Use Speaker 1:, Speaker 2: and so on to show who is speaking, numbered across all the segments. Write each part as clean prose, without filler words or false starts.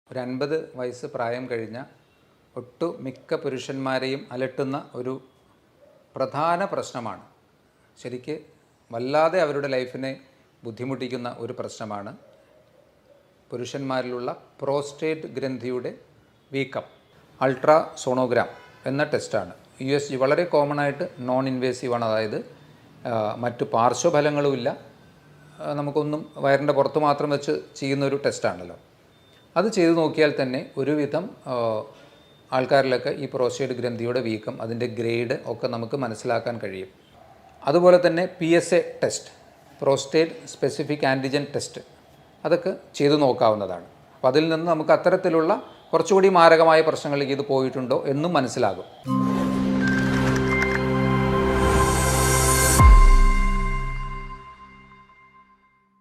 Speaker 1: ഒരു 50 വയസ്സ് പ്രായം കഴിഞ്ഞ ഒട്ടുമിക്ക പുരുഷന്മാരെയും അലട്ടുന്ന ഒരു പ്രധാന പ്രശ്നമാണ്. ശരിക്ക് വല്ലാതെ അവരുടെ ലൈഫിനെ ബുദ്ധിമുട്ടിക്കുന്ന ഒരു പ്രശ്നമാണ് പുരുഷന്മാരിലുള്ള പ്രോസ്റ്റേറ്റ് ഗ്രന്ഥിയുടെ വീക്കം. അൾട്രാ സോണോഗ്രാം എന്ന ടെസ്റ്റാണ്. USG വളരെ കോമൺ ആയിട്ട് നോൺ ഇൻവേസീവാണ്. അതായത് മറ്റു പാർശ്വഫലങ്ങളുമില്ല, നമുക്കൊന്നും വയറിൻ്റെ പുറത്ത് മാത്രം വെച്ച് ചെയ്യുന്നൊരു ടെസ്റ്റാണല്ലോ. അത് ചെയ്തു നോക്കിയാൽ തന്നെ ഒരുവിധം ആൾക്കാരിലൊക്കെ ഈ പ്രോസ്റ്റേറ്റ് ഗ്രന്ഥിയുടെ വീക്കം, അതിൻ്റെ ഗ്രേഡ് ഒക്കെ നമുക്ക് മനസ്സിലാക്കാൻ കഴിയും. അതുപോലെ തന്നെ PSA test, prostate specific antigen test, അതൊക്കെ ചെയ്തു നോക്കാവുന്നതാണ്. അപ്പോൾ അതിൽ നിന്ന് നമുക്ക് അത്തരത്തിലുള്ള കുറച്ചുകൂടി മാരകമായ പ്രശ്നങ്ങളിലേക്ക് ഇത് പോയിട്ടുണ്ടോ എന്നും മനസ്സിലാകും.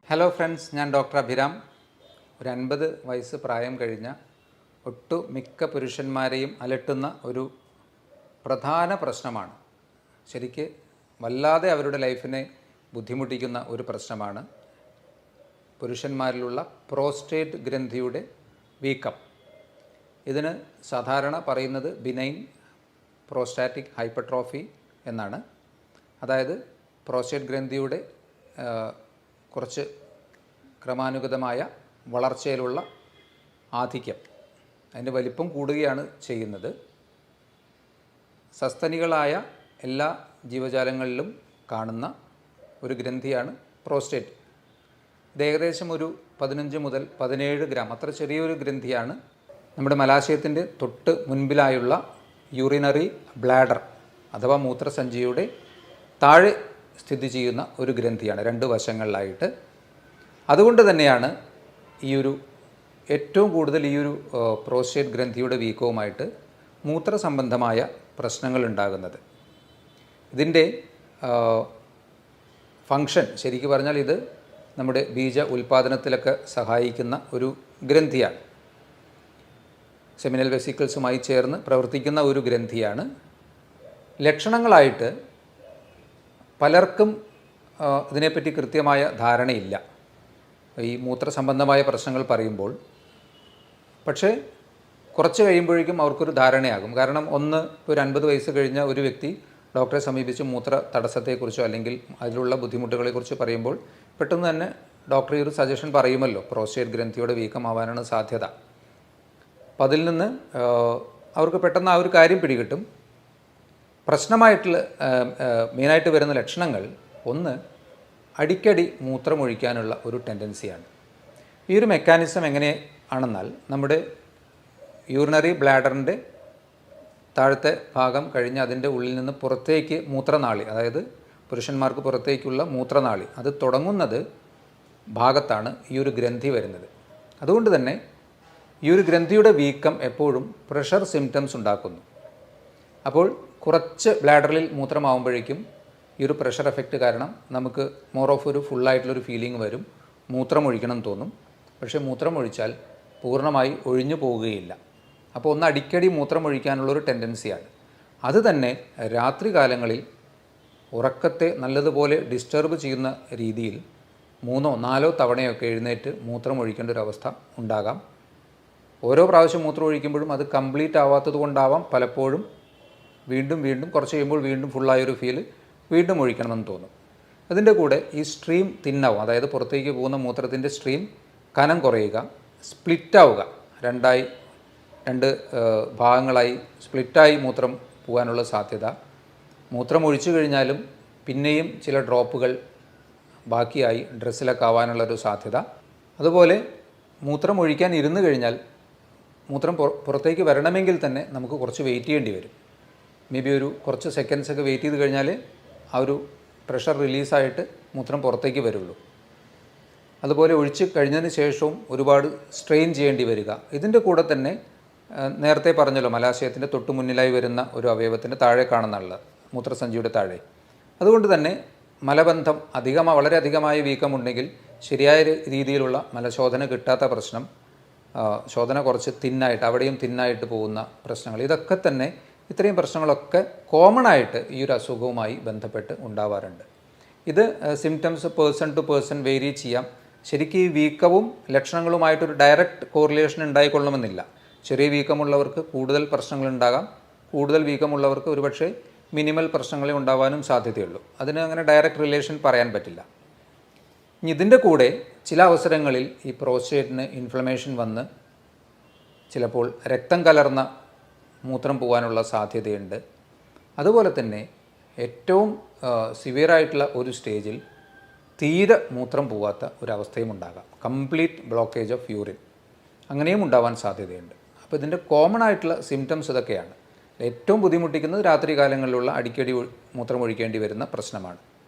Speaker 1: ഹലോ ഫ്രണ്ട്സ്, ഞാൻ ഡോക്ടർ അഭിരാം. ഒരു 50 വയസ്സ് പ്രായം കഴിഞ്ഞ ഒട്ടുമിക്ക പുരുഷന്മാരെയും അലട്ടുന്ന ഒരു പ്രധാന പ്രശ്നമാണ്. ശരിക്ക് വല്ലാതെ അവരുടെ ലൈഫിനെ ബുദ്ധിമുട്ടിക്കുന്ന ഒരു പ്രശ്നമാണ് പുരുഷന്മാരിലുള്ള പ്രോസ്റ്റേറ്റ് ഗ്രന്ഥിയുടെ വീക്കം. ഇതിന് സാധാരണ പറയുന്നത് ബിനൈൻ പ്രോസ്റ്റാറ്റിക് ഹൈപ്പർട്രോഫി എന്നാണ്. അതായത് പ്രോസ്റ്റേറ്റ് ഗ്രന്ഥിയുടെ കുറച്ച് ക്രമാനുഗതമായ വളർച്ചയിലുള്ള ആധിക്യം, അതിൻ്റെ വലിപ്പം കൂടുകയാണ് ചെയ്യുന്നത്. സസ്തനികളായ എല്ലാ ജീവജാലങ്ങളിലും കാണുന്ന ഒരു ഗ്രന്ഥിയാണ് പ്രോസ്റ്റേറ്റ്. ഇത് ഏകദേശം ഒരു 15 മുതൽ 17 ഗ്രാം, അത്ര ചെറിയൊരു ഗ്രന്ഥിയാണ്. നമ്മുടെ മലാശയത്തിൻ്റെ തൊട്ട് മുൻപിലായുള്ള യൂറിനറി ബ്ലാഡർ അഥവാ മൂത്രസഞ്ചിയുടെ താഴെ സ്ഥിതി ചെയ്യുന്ന ഒരു ഗ്രന്ഥിയാണ്, 2 വശങ്ങളിലായിട്ട്. അതുകൊണ്ട് തന്നെയാണ് ഏറ്റവും കൂടുതൽ ഈ ഒരു പ്രോസ്റ്റേറ്റ് ഗ്രന്ഥിയുടെ വീക്കവുമായിട്ട് മൂത്രസംബന്ധമായ പ്രശ്നങ്ങൾ ഉണ്ടാകുന്നത്. ഇതിൻ്റെ ഫങ്ഷൻ ശരിക്കും പറഞ്ഞാൽ ഇത് നമ്മുടെ ബീജ ഉൽപ്പാദനത്തിലൊക്കെ സഹായിക്കുന്ന ഒരു ഗ്രന്ഥിയാണ്. സെമിനൽ വെസിക്കിൾസുമായി ചേർന്ന് പ്രവർത്തിക്കുന്ന ഒരു ഗ്രന്ഥിയാണ്. ലക്ഷണങ്ങളായിട്ട് പലർക്കും ഇതിനെപ്പറ്റി കൃത്യമായ ധാരണയില്ല, ഈ മൂത്രസംബന്ധമായ പ്രശ്നങ്ങൾ പറയുമ്പോൾ. പക്ഷേ കുറച്ച് കഴിയുമ്പോഴേക്കും അവർക്കൊരു ധാരണയാകും. കാരണം ഒരു 50 വയസ്സ് കഴിഞ്ഞ ഒരു വ്യക്തി ഡോക്ടറെ സമീപിച്ച് മൂത്ര തടസ്സത്തെക്കുറിച്ചോ അല്ലെങ്കിൽ അതിലുള്ള ബുദ്ധിമുട്ടുകളെക്കുറിച്ച് പറയുമ്പോൾ പെട്ടെന്ന് തന്നെ ഡോക്ടർ ഈ ഒരു സജഷൻ പറയുമല്ലോ, പ്രോസ്റ്റേറ്റ് ഗ്രന്ഥിയുടെ വീക്കമാവാനാണ് സാധ്യത. അപ്പം അതിൽ നിന്ന് അവർക്ക് പെട്ടെന്ന് ആ ഒരു കാര്യം പിടികിട്ടും. പ്രശ്നമായിട്ടുള്ള മെയിനായിട്ട് വരുന്ന ലക്ഷണങ്ങൾ, ഒന്ന്, അടിക്കടി മൂത്രമൊഴിക്കാനുള്ള ഒരു ടെൻഡൻസിയാണ്. ഈ ഒരു മെക്കാനിസം എങ്ങനെയാണെന്നാൽ, നമ്മുടെ യൂറിനറി ബ്ലാഡറിൻ്റെ താഴത്തെ ഭാഗം കഴിഞ്ഞ് അതിൻ്റെ ഉള്ളിൽ നിന്ന് പുറത്തേക്ക് മൂത്രനാളി, അതായത് പുരുഷന്മാർക്ക് പുറത്തേക്കുള്ള മൂത്രനാളി, അത് തുടങ്ങുന്നത് ഭാഗത്താണ് ഈ ഒരു ഗ്രന്ഥി വരുന്നത്. അതുകൊണ്ട് തന്നെ ഈ ഒരു ഗ്രന്ഥിയുടെ വീക്കം എപ്പോഴും പ്രഷർ സിംറ്റംസ് ഉണ്ടാക്കുന്നു. അപ്പോൾ കുറച്ച് ബ്ലാഡറിൽ മൂത്രമാവുമ്പോഴേക്കും ഈ ഒരു പ്രഷർ എഫക്റ്റ് കാരണം നമുക്ക് മോർ ഓഫ് ഒരു ഫുള്ളായിട്ടുള്ളൊരു ഫീലിംഗ് വരും, മൂത്രമൊഴിക്കണം തോന്നും. പക്ഷേ മൂത്രമൊഴിച്ചാൽ പൂർണ്ണമായി ഒഴിഞ്ഞു പോവുകയില്ല. അപ്പോൾ ഒന്ന് അടിക്കടി മൂത്രമൊഴിക്കാനുള്ളൊരു ടെൻഡൻസിയാണ്. അത് തന്നെ രാത്രി കാലങ്ങളിൽ ഉറക്കത്തെ നല്ലതുപോലെ ഡിസ്റ്റർബ് ചെയ്യുന്ന രീതിയിൽ 3ഓ 4ഓ തവണയൊക്കെ എഴുന്നേറ്റ് മൂത്രമൊഴിക്കേണ്ട ഒരു അവസ്ഥ ഉണ്ടാകാം. ഓരോ പ്രാവശ്യം മൂത്രം ഒഴിക്കുമ്പോഴും അത് കംപ്ലീറ്റ് ആവാത്തത് കൊണ്ടാവാം പലപ്പോഴും വീണ്ടും കുറച്ച് കഴിയുമ്പോൾ വീണ്ടും ഫുള്ളായൊരു ഫീൽ, വീണ്ടും ഒഴിക്കണമെന്ന് തോന്നും. അതിൻ്റെ കൂടെ ഈ സ്ട്രീം തിന്നാവും, അതായത് പുറത്തേക്ക് പോകുന്ന മൂത്രത്തിൻ്റെ സ്ട്രീം കനം കുറയുക, സ്പ്ലിറ്റാവുക, 2 ഭാഗങ്ങളായി സ്പ്ലിറ്റായി മൂത്രം പോകാനുള്ള സാധ്യത. മൂത്രം ഒഴിച്ചു കഴിഞ്ഞാലും പിന്നെയും ചില ഡ്രോപ്പുകൾ ബാക്കിയായി ഡ്രസ്സിലൊക്കെ ആവാനുള്ളൊരു സാധ്യത. അതുപോലെ മൂത്രം ഒഴിക്കാൻ ഇരുന്ന് കഴിഞ്ഞാൽ മൂത്രം പുറത്തേക്ക് വരണമെങ്കിൽ തന്നെ നമുക്ക് കുറച്ച് വെയിറ്റ് ചെയ്യേണ്ടി വരും. മേ ബി കുറച്ച് സെക്കൻഡ്സൊക്കെ വെയിറ്റ് ചെയ്ത് കഴിഞ്ഞാൽ ആ ഒരു പ്രഷർ റിലീസായിട്ട് മൂത്രം പുറത്തേക്ക് വരുള്ളൂ. അതുപോലെ ഒഴിച്ച് കഴിഞ്ഞതിന് ശേഷവും ഒരുപാട് സ്ട്രെയിൻ ചെയ്യേണ്ടി വരിക. ഇതിൻ്റെ കൂടെ തന്നെ നേരത്തെ പറഞ്ഞല്ലോ, മലാശയത്തിൻ്റെ തൊട്ട് മുന്നിലായി വരുന്ന ഒരു അവയവത്തിൻ്റെ താഴെ കാണുന്നുള്ള മൂത്രസഞ്ചിയുടെ താഴെ. അതുകൊണ്ട് തന്നെ മലബന്ധം വളരെ അധികമായ വീക്കമുണ്ടെങ്കിൽ ശരിയായ രീതിയിലുള്ള മലശോധന കിട്ടാത്ത പ്രശ്നം, ശോധന കുറച്ച് തിന്നായിട്ട് അവിടെയും തിന്നായിട്ട് പോകുന്ന പ്രശ്നങ്ങൾ, ഇതൊക്കെ തന്നെ ഇത്രയും പ്രശ്നങ്ങളൊക്കെ കോമൺ ആയിട്ട് ഈ ഒരു അസുഖവുമായി ബന്ധപ്പെട്ട് ഉണ്ടാവാറുണ്ട്. ഇത് symptoms person to person vary ചെയ്യാം. ശരിക്കും ഈ വീക്കവും ലക്ഷണങ്ങളുമായിട്ടൊരു ഡയറക്റ്റ് കോറിലേഷൻ ഉണ്ടായിക്കൊള്ളണമെന്നില്ല. ചെറിയ വീക്കമുള്ളവർക്ക് കൂടുതൽ പ്രശ്നങ്ങളുണ്ടാകാം, കൂടുതൽ വീക്കമുള്ളവർക്ക് ഒരുപക്ഷെ മിനിമൽ പ്രശ്നങ്ങളെ ഉണ്ടാവാനും സാധ്യതയുള്ളൂ. അതിന് അങ്ങനെ ഡയറക്റ്റ് റിലേഷൻ പറയാൻ പറ്റില്ല. ഇനി ഇതിൻ്റെ കൂടെ ചില അവസരങ്ങളിൽ ഈ പ്രോസ്റ്റേറ്റിന് ഇൻഫ്ലമേഷൻ വന്ന് ചിലപ്പോൾ രക്തം കലർന്ന മൂത്രം പോകാനുള്ള സാധ്യതയുണ്ട്. അതുപോലെ തന്നെ ഏറ്റവും സിവിയറായിട്ടുള്ള ഒരു സ്റ്റേജിൽ തീരെ മൂത്രം പോകാത്ത ഒരവസ്ഥയും ഉണ്ടാകാം, കംപ്ലീറ്റ് ബ്ലോക്കേജ് ഓഫ് യൂറിൻ, അങ്ങനെയും ഉണ്ടാവാൻ സാധ്യതയുണ്ട്. അപ്പോൾ ഇതിൻ്റെ കോമൺ ആയിട്ടുള്ള സിംറ്റംസ് ഇതൊക്കെയാണ്. ഏറ്റവും ബുദ്ധിമുട്ടിക്കുന്നത് രാത്രി കാലങ്ങളിലുള്ള അടിക്കടി മൂത്രം ഒഴിക്കേണ്ടി വരുന്ന പ്രശ്നമാണ്.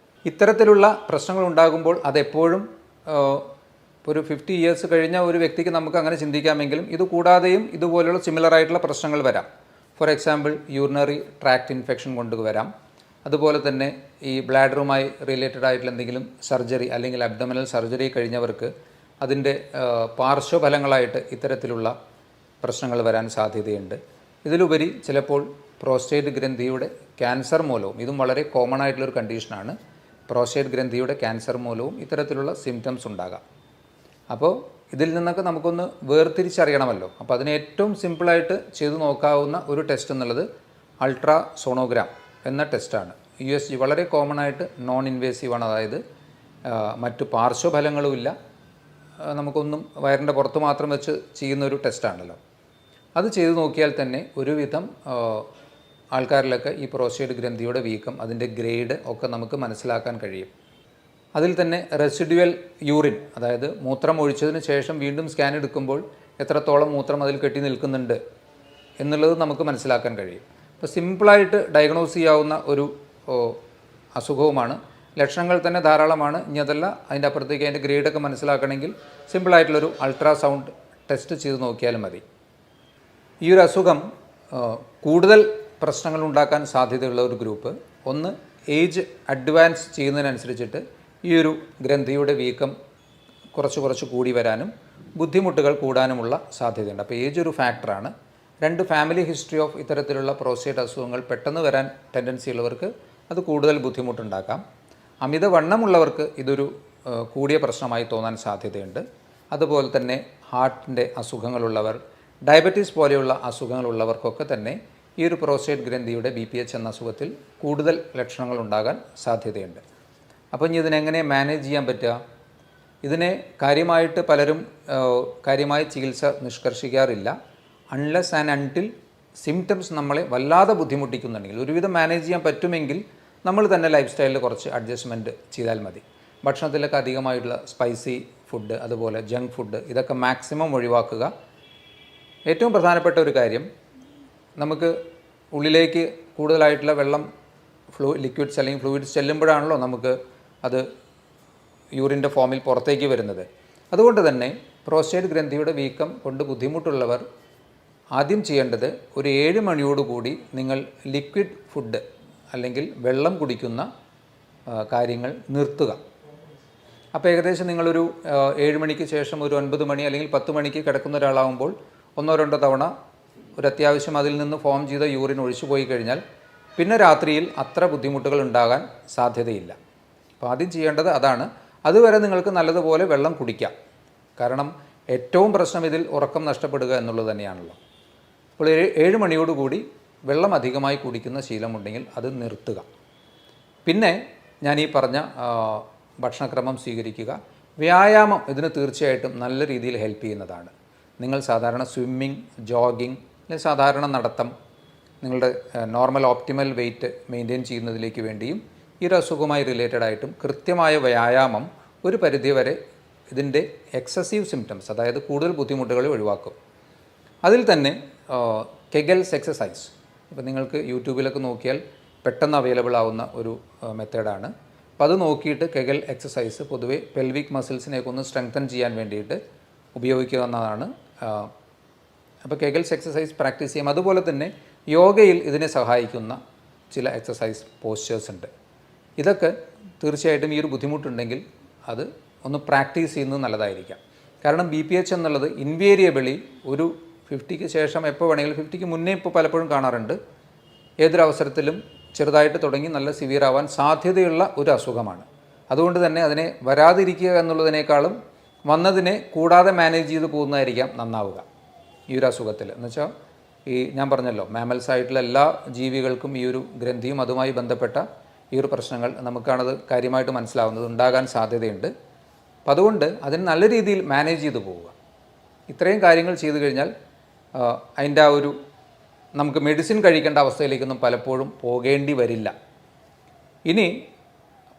Speaker 1: ഇത്തരത്തിലുള്ള പ്രശ്നങ്ങൾ ഉണ്ടാകുമ്പോൾ അതെപ്പോഴും ഒരു 50 ഇയേഴ്സ് കഴിഞ്ഞ ഒരു വ്യക്തിക്ക് നമുക്ക് അങ്ങനെ ചിന്തിക്കാമെങ്കിലും ഇത് കൂടാതെയും ഇതുപോലെയുള്ള സിമിലർ ആയിട്ടുള്ള പ്രശ്നങ്ങൾ വരാം. For example urinary tract infection കൊണ്ടുവരാം. അതുപോലെ തന്നെ ഈ ബ്ലാഡറുമായി റിലേറ്റഡ് ആയിട്ടുള്ള എന്തെങ്കിലും സർജറി അല്ലെങ്കിൽ അബ്ഡോമിനൽ സർജറി കഴിഞ്ഞവർക്ക് അതിൻ്റെ പാർശ്വഫലങ്ങളായിട്ട് ഇത്തരത്തിലുള്ള പ്രശ്നങ്ങൾ വരാൻ സാധ്യതയുണ്ട്. ഇതിലുപരി ചിലപ്പോൾ പ്രോസ്റ്റേറ്റ് ഗ്രന്ഥിയുടെ ക്യാൻസർ മൂലവും, ഇതും വളരെ കോമൺ ആയിട്ടുള്ളൊരു കണ്ടീഷനാണ്, പ്രോസ്റ്റേറ്റ് ഗ്രന്ഥിയുടെ ക്യാൻസർ മൂലവും ഇത്തരത്തിലുള്ള സിംറ്റംസ് ഉണ്ടാകാം. അപ്പോൾ ഇതിൽ നിന്നൊക്കെ നമുക്കൊന്ന് വേർതിരിച്ചറിയണമല്ലോ. അപ്പോൾ അതിന് ഏറ്റവും സിമ്പിളായിട്ട് ചെയ്തു നോക്കാവുന്ന ഒരു ടെസ്റ്റ് എന്നുള്ളത് അൾട്രാ സോണോഗ്രാം എന്ന ടെസ്റ്റാണ്. USG വളരെ കോമൺ ആയിട്ട് നോൺ ഇൻവേസീവാണ്. അതായത് മറ്റു പാർശ്വഫലങ്ങളുമില്ല, നമുക്കൊന്നും വയറിൻ്റെ പുറത്ത് മാത്രം വെച്ച് ചെയ്യുന്ന ഒരു ടെസ്റ്റാണല്ലോ. അത് ചെയ്തു നോക്കിയാൽ തന്നെ ഒരുവിധം ആൾക്കാരിലൊക്കെ ഈ പ്രോസ്റ്റേറ്റ് ഗ്രന്ഥിയുടെ വീക്കം, അതിൻ്റെ ഗ്രേഡ് ഒക്കെ നമുക്ക് മനസ്സിലാക്കാൻ കഴിയും. അതിൽ തന്നെ റെസിഡ്യുവൽ യൂറിൻ, അതായത് മൂത്രം ഒഴിച്ചതിന് ശേഷം വീണ്ടും സ്കാൻ എടുക്കുമ്പോൾ എത്രത്തോളം മൂത്രം അതിൽ കെട്ടി നിൽക്കുന്നുണ്ട് എന്നുള്ളത് നമുക്ക് മനസ്സിലാക്കാൻ കഴിയും. അപ്പോൾ സിമ്പിളായിട്ട് ഡയഗ്നോസ് ചെയ്യാവുന്ന ഒരു അസുഖവുമാണ്. ലക്ഷണങ്ങൾ തന്നെ ധാരാളമാണ്. ഇനി അതല്ല, അതിൻ്റെ അപ്പുറത്തേക്ക് അതിൻ്റെ ഗ്രേഡൊക്കെ മനസ്സിലാക്കണമെങ്കിൽ സിമ്പിളായിട്ടുള്ളൊരു അൾട്രാസൗണ്ട് ടെസ്റ്റ് ചെയ്ത് നോക്കിയാലും മതി. ഈ ഒരു അസുഖം കൂടുതൽ പ്രശ്നങ്ങൾ ഉണ്ടാക്കാൻ സാധ്യതയുള്ള ഒരു ഗ്രൂപ്പ്, ഒന്ന് ഏജ് അഡ്വാൻസ് ചെയ്യുന്നതിനനുസരിച്ചിട്ട് ഈ ഒരു ഗ്രന്ഥിയുടെ വീക്കം കുറച്ച് കൂടി വരാനും ബുദ്ധിമുട്ടുകൾ കൂടാനുമുള്ള സാധ്യതയുണ്ട്. അപ്പോൾ ഏജ് ഒരു ഫാക്ടറാണ്. 2, ഫാമിലി ഹിസ്റ്ററി ഓഫ് ഇത്തരത്തിലുള്ള പ്രോസ്റ്റേറ്റ് അസുഖങ്ങൾ പെട്ടെന്ന് വരാൻ ടെൻഡൻസി ഉള്ളവർക്ക് അത് കൂടുതൽ ബുദ്ധിമുട്ടുണ്ടാക്കാം. അമിതവണ്ണമുള്ളവർക്ക് ഇതൊരു കൂടിയ പ്രശ്നമായി തോന്നാൻ സാധ്യതയുണ്ട്. അതുപോലെ തന്നെ ഹാർട്ടിൻ്റെ അസുഖങ്ങളുള്ളവർ, ഡയബറ്റീസ് പോലെയുള്ള അസുഖങ്ങളുള്ളവർക്കൊക്കെ തന്നെ ഈ ഒരു പ്രോസ്റ്റേറ്റ് ഗ്രന്ഥിയുടെ BPH എന്ന അസുഖത്തിൽ കൂടുതൽ ലക്ഷണങ്ങൾ ഉണ്ടാകാൻ സാധ്യതയുണ്ട്. അപ്പോൾ ഇനി ഇതിനെങ്ങനെ മാനേജ് ചെയ്യാൻ പറ്റുക? ഇതിനെ കാര്യമായിട്ട് പലരും കാര്യമായ ചികിത്സ നിഷ്കർഷിക്കാറില്ല. അൺലെസ് ആൻഡ് അൺടിൽ സിംറ്റംസ് നമ്മളെ വല്ലാതെ ബുദ്ധിമുട്ടിക്കുന്നുണ്ടെങ്കിൽ, ഒരുവിധം മാനേജ് ചെയ്യാൻ പറ്റുമെങ്കിൽ നമ്മൾ തന്നെ ലൈഫ് സ്റ്റൈലിൽ കുറച്ച് അഡ്ജസ്റ്റ്മെൻറ്റ് ചെയ്താൽ മതി. ഭക്ഷണത്തിലൊക്കെ അധികമായിട്ടുള്ള സ്പൈസി ഫുഡ്, അതുപോലെ ജങ്ക് ഫുഡ്, ഇതൊക്കെ മാക്സിമം ഒഴിവാക്കുക. ഏറ്റവും പ്രധാനപ്പെട്ട ഒരു കാര്യം, നമുക്ക് ഉള്ളിലേക്ക് കൂടുതലായിട്ടുള്ള വെള്ളം, ലിക്വിഡ്സ് അല്ലെങ്കിൽ ഫ്ലൂയിഡ്സ് ചെല്ലുമ്പോഴാണല്ലോ നമുക്ക് അത് യൂറിൻ്റെ ഫോമിൽ പുറത്തേക്ക് വരുന്നത്. അതുകൊണ്ട് തന്നെ പ്രോസ്റ്റേറ്റ് ഗ്രന്ഥിയുടെ വീക്കം കൊണ്ട് ബുദ്ധിമുട്ടുള്ളവർ ആദ്യം ചെയ്യേണ്ടത് ഒരു 7 മണിയോടുകൂടി നിങ്ങൾ ലിക്വിഡ് ഫുഡ് അല്ലെങ്കിൽ വെള്ളം കുടിക്കുന്ന കാര്യങ്ങൾ നിർത്തുക. അപ്പോൾ ഏകദേശം നിങ്ങളൊരു 7 മണിക്ക് ശേഷം ഒരു 9 മണി അല്ലെങ്കിൽ 10 മണിക്ക് കിടക്കുന്ന ഒരാളാകുമ്പോൾ 1-2 തവണ ഒരു അത്യാവശ്യം അതിൽ നിന്ന് ഫോം ചെയ്ത യൂറിൻ ഒഴിച്ചു പോയി കഴിഞ്ഞാൽ പിന്നെ രാത്രിയിൽ അത്ര ബുദ്ധിമുട്ടുകൾ ഉണ്ടാകാൻ സാധ്യതയില്ല. അപ്പോൾ ആദ്യം ചെയ്യേണ്ടത് അതാണ്. അതുവരെ നിങ്ങൾക്ക് നല്ലതുപോലെ വെള്ളം കുടിക്കാം. കാരണം ഏറ്റവും പ്രശ്നം ഇതിൽ ഉറക്കം നഷ്ടപ്പെടുക എന്നുള്ളത് തന്നെയാണല്ലോ. അപ്പോൾ 7 മണിയോടുകൂടി വെള്ളം അധികമായി കുടിക്കുന്ന ശീലമുണ്ടെങ്കിൽ അത് നിർത്തുക. പിന്നെ ഞാൻ ഈ പറഞ്ഞ ഭക്ഷണക്രമം സ്വീകരിക്കുക. വ്യായാമം ഇതിന് തീർച്ചയായിട്ടും നല്ല രീതിയിൽ ഹെൽപ്പ് ചെയ്യുന്നതാണ്. നിങ്ങൾ സാധാരണ സ്വിമ്മിങ്, ജോഗിങ് അല്ലെങ്കിൽ സാധാരണ നടത്തം, നിങ്ങളുടെ നോർമൽ ഓപ്റ്റിമൽ വെയ്റ്റ് മെയിൻറ്റെയിൻ ചെയ്യുന്നതിലേക്ക് വേണ്ടിയും ഈ ഒരു അസുഖവുമായി റിലേറ്റഡ് ആയിട്ടും കൃത്യമായ വ്യായാമം ഒരു പരിധിവരെ ഇതിൻ്റെ എക്സസീവ് സിംറ്റംസ്, അതായത് കൂടുതൽ ബുദ്ധിമുട്ടുകളെ ഒഴിവാക്കും. അതിൽ തന്നെ കെഗൽസ് എക്സസൈസ്, ഇപ്പോൾ നിങ്ങൾക്ക് യൂട്യൂബിലൊക്കെ നോക്കിയാൽ പെട്ടെന്ന് അവൈലബിൾ ആവുന്ന ഒരു മെത്തേഡാണ്. അപ്പോൾ അത് നോക്കിയിട്ട് കെഗൽ എക്സസൈസ് പൊതുവെ പെൽവിക് മസിൽസിനെയൊക്കെ ഒന്ന് സ്ട്രെങ്തൻ ചെയ്യാൻ വേണ്ടിയിട്ട് ഉപയോഗിക്കാവുന്നതാണ്. അപ്പോൾ കെഗൽസ് എക്സസൈസ് പ്രാക്ടീസ് ചെയ്യാം. അതുപോലെ തന്നെ യോഗയിൽ ഇതിനെ സഹായിക്കുന്ന ചില എക്സസൈസ് പോസ്ചേഴ്സ് ഉണ്ട്. ഇതൊക്കെ തീർച്ചയായിട്ടും ഈ ഒരു ബുദ്ധിമുട്ടുണ്ടെങ്കിൽ അത് ഒന്ന് പ്രാക്ടീസ് ചെയ്യുന്നത് നല്ലതായിരിക്കാം. കാരണം BPH എന്നുള്ളത് ഇൻവേരിയബിളി ഒരു 50ക്ക് ശേഷം എപ്പോൾ വേണമെങ്കിലും, 50ക്ക് മുന്നേ ഇപ്പോൾ പലപ്പോഴും കാണാറുണ്ട്, ഏതൊരവസരത്തിലും ചെറുതായിട്ട് തുടങ്ങി നല്ല സിവിയർ ആവാൻ സാധ്യതയുള്ള ഒരു അസുഖമാണ്. അതുകൊണ്ട് തന്നെ അതിനെ വരാതിരിക്കുക എന്നുള്ളതിനേക്കാളും വന്നതിനെ കൂടാതെ മാനേജ് ചെയ്ത് പോകുന്നതായിരിക്കാം നന്നാവുക ഈ ഒരു അസുഖത്തിൽ. എന്നുവെച്ചാൽ ഈ ഞാൻ പറഞ്ഞല്ലോ, മാമൽസ് ആയിട്ടുള്ള എല്ലാ ജീവികൾക്കും ഈ ഒരു ഗ്രന്ഥിയും അതുമായി ബന്ധപ്പെട്ട ഈ ഒരു പ്രശ്നങ്ങൾ നമുക്കാണത് കാര്യമായിട്ട് മനസ്സിലാവുന്നത്, ഉണ്ടാകാൻ സാധ്യതയുണ്ട്. അപ്പം അതുകൊണ്ട് അതിന് നല്ല രീതിയിൽ മാനേജ് ചെയ്ത് പോവുക. ഇത്രയും കാര്യങ്ങൾ ചെയ്തു കഴിഞ്ഞാൽ അതിൻ്റെ ആ ഒരു നമുക്ക് മെഡിസിൻ കഴിക്കേണ്ട അവസ്ഥയിലേക്കൊന്നും പലപ്പോഴും പോകേണ്ടി വരില്ല. ഇനി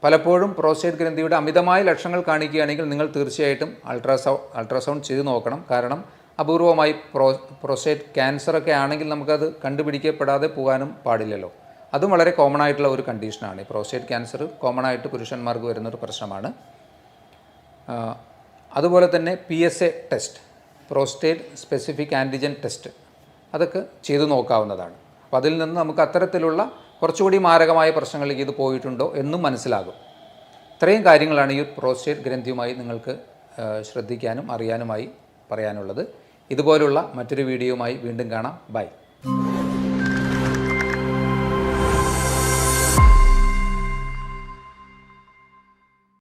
Speaker 1: പലപ്പോഴും പ്രോസ്റ്റേറ്റ് ഗ്രന്ഥിയുടെ അമിതമായ ലക്ഷണങ്ങൾ കാണിക്കുകയാണെങ്കിൽ നിങ്ങൾ തീർച്ചയായിട്ടും അൾട്രാസൗണ്ട് ചെയ്ത് നോക്കണം. കാരണം അപൂർവമായി പ്രോസ്റ്റേറ്റ് ക്യാൻസറൊക്കെ ആണെങ്കിൽ നമുക്കത് കണ്ടുപിടിക്കപ്പെടാതെ പോകാനും പാടില്ലല്ലോ. അതും വളരെ കോമൺ ആയിട്ടുള്ള ഒരു കണ്ടീഷനാണ്. ഈ പ്രോസ്റ്റേറ്റ് ക്യാൻസർ കോമൺ ആയിട്ട് പുരുഷന്മാർക്ക് വരുന്നൊരു പ്രശ്നമാണ്. അതുപോലെ തന്നെ PSA test, prostate specific antigen test, അതൊക്കെ ചെയ്തു നോക്കാവുന്നതാണ്. അപ്പോൾ അതിൽ നിന്ന് നമുക്ക് അത്തരത്തിലുള്ള കുറച്ചുകൂടി മാരകമായ പ്രശ്നങ്ങളിലേക്ക് ഇത് പോയിട്ടുണ്ടോ എന്നും മനസ്സിലാകും. ഇത്രയും കാര്യങ്ങളാണ് ഈ പ്രോസ്റ്റേറ്റ് ഗ്രന്ഥിയുമായി നിങ്ങൾക്ക് ശ്രദ്ധിക്കാനും അറിയാനുമായി പറയാനുള്ളത്. ഇതുപോലുള്ള മറ്റൊരു വീഡിയോയുമായി വീണ്ടും കാണാം. ബൈ.